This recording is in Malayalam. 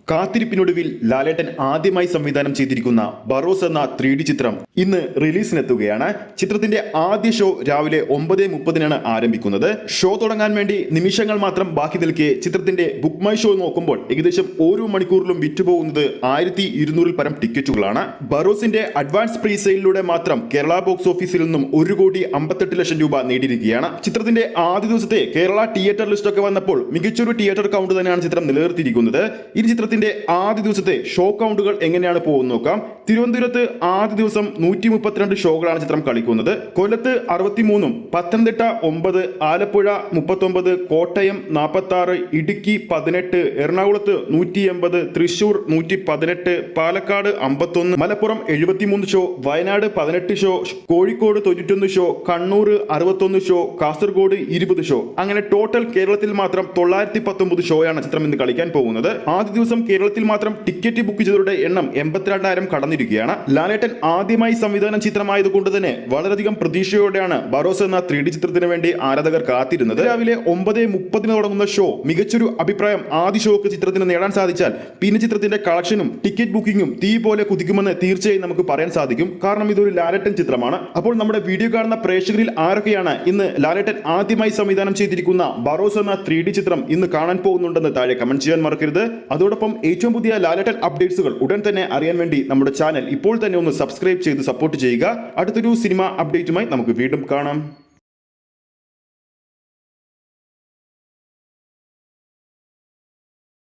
കാത്തിരിപ്പിനൊടുവിൽ ലാലേട്ടൻ ആദ്യമായി സംവിധാനം ചെയ്തിരിക്കുന്ന ബറോസ് എന്ന 3D ചിത്രം ഇന്ന് റിലീസിനെത്തുകയാണ്. ചിത്രത്തിന്റെ ആദ്യ ഷോ രാവിലെ 9:30 ആരംഭിക്കുന്നത്. ഷോ തുടങ്ങാൻ വേണ്ടി നിമിഷങ്ങൾ മാത്രം ബാക്കി നിൽക്കെ ചിത്രത്തിന്റെ ബുക്ക് മൈ ഷോ നോക്കുമ്പോൾ ഏകദേശം ഓരോ മണിക്കൂറിലും വിറ്റുപോകുന്നത് 1200 പരം ടിക്കറ്റുകളാണ്. ബറോസിന്റെ അഡ്വാൻസ് പ്രീ സെയിലിലൂടെ മാത്രം കേരള ബോക്സ് ഓഫീസിൽ നിന്നും 1,58,00,000 രൂപ നേടിയിരിക്കുകയാണ്. ചിത്രത്തിന്റെ ആദ്യ ദിവസത്തെ കേരള തിയേറ്റർ ലിസ്റ്റ് ഒക്കെ വന്നപ്പോൾ മികച്ചൊരു തിയേറ്റർ കൗണ്ട് തന്നെയാണ് ചിത്രം നിലനിർത്തിയിരിക്കുന്നത്. ഈ ചിത്രത്തിന്റെ ആദ്യ ദിവസത്തെ ഷോ കൗണ്ടുകൾ എങ്ങനെയാണ് പോകുന്നത് നോക്കാം. തിരുവനന്തപുരത്ത് ആദ്യ ദിവസം 132 ഷോകളാണ് ചിത്രം കളിക്കുന്നത്. കൊല്ലത്ത് 63, പത്തനംതിട്ട 9, ആലപ്പുഴ 39, കോട്ടയം 46, ഇടുക്കി 18, എറണാകുളത്ത് 180, Thrissur 118, Palakkad 51, Malappuram 73 show, Wayanad 18 show, Kozhikode 91 show, Kannur 61 show, Kasaragod 20 show. അങ്ങനെ ടോട്ടൽ കേരളത്തിൽ മാത്രം 919 ഷോയാണ് ചിത്രം ഇന്ന് കളിക്കാൻ പോകുന്നത്. ആദ്യ ദിവസം കേരളത്തിൽ മാത്രം ടിക്കറ്റ് ബുക്ക് ചെയ്തവരുടെ എണ്ണം 82,000 കടന്നിരിക്കുകയാണ്. ലാലേട്ടൻ ആദ്യമായി സംവിധാനം ചിത്രമായതുകൊണ്ട് തന്നെ വളരെയധികം പ്രതീക്ഷയോടെയാണ് ബറോസ് എന്ന 3D ചിത്രത്തിന് വേണ്ടി ആരാധകർ കാത്തിരുന്നത്. രാവിലെ 9:30 തുടങ്ങുന്ന ഷോ മികച്ചൊരു അഭിപ്രായം ആദ്യ ഷോക്ക് ചിത്രത്തിന് നേടാൻ സാധിച്ചാൽ പിന്നെ ചിത്രത്തിന്റെ കളക്ഷനും ടിക്കറ്റ് ബുക്കിംഗും തീ പോലെ കുതിക്കുമെന്ന് തീർച്ചയായും നമുക്ക് പറയാൻ സാധിക്കും. കാരണം ഇതൊരു ലാലേട്ടൻ ചിത്രമാണ്. അപ്പോൾ നമ്മുടെ വീഡിയോ കാണുന്ന പ്രേക്ഷകരിൽ ആരൊക്കെയാണ് ഇന്ന് ലാലേട്ടൻ ആദ്യമായി സംവിധാനം ചെയ്തിരിക്കുന്ന ബറോസ് എന്ന 3D ചിത്രം ഇന്ന് കാണാൻ പോകുന്നുണ്ടെന്ന് താഴെ കമന്റ് ചെയ്യാൻ മറക്കരുത്. അതോടൊപ്പം ഏറ്റവും പുതിയ ലാലേട്ടൻ അപ്ഡേറ്റ്സുകൾ ഉടൻ തന്നെ അറിയാൻ വേണ്ടി നമ്മുടെ ചാനൽ ഇപ്പോൾ തന്നെ ഒന്ന് സബ്സ്ക്രൈബ് ചെയ്ത് സപ്പോർട്ട് ചെയ്യുക. അടുത്തൊരു സിനിമ അപ്ഡേറ്റുമായി നമുക്ക് വീണ്ടും കാണാം.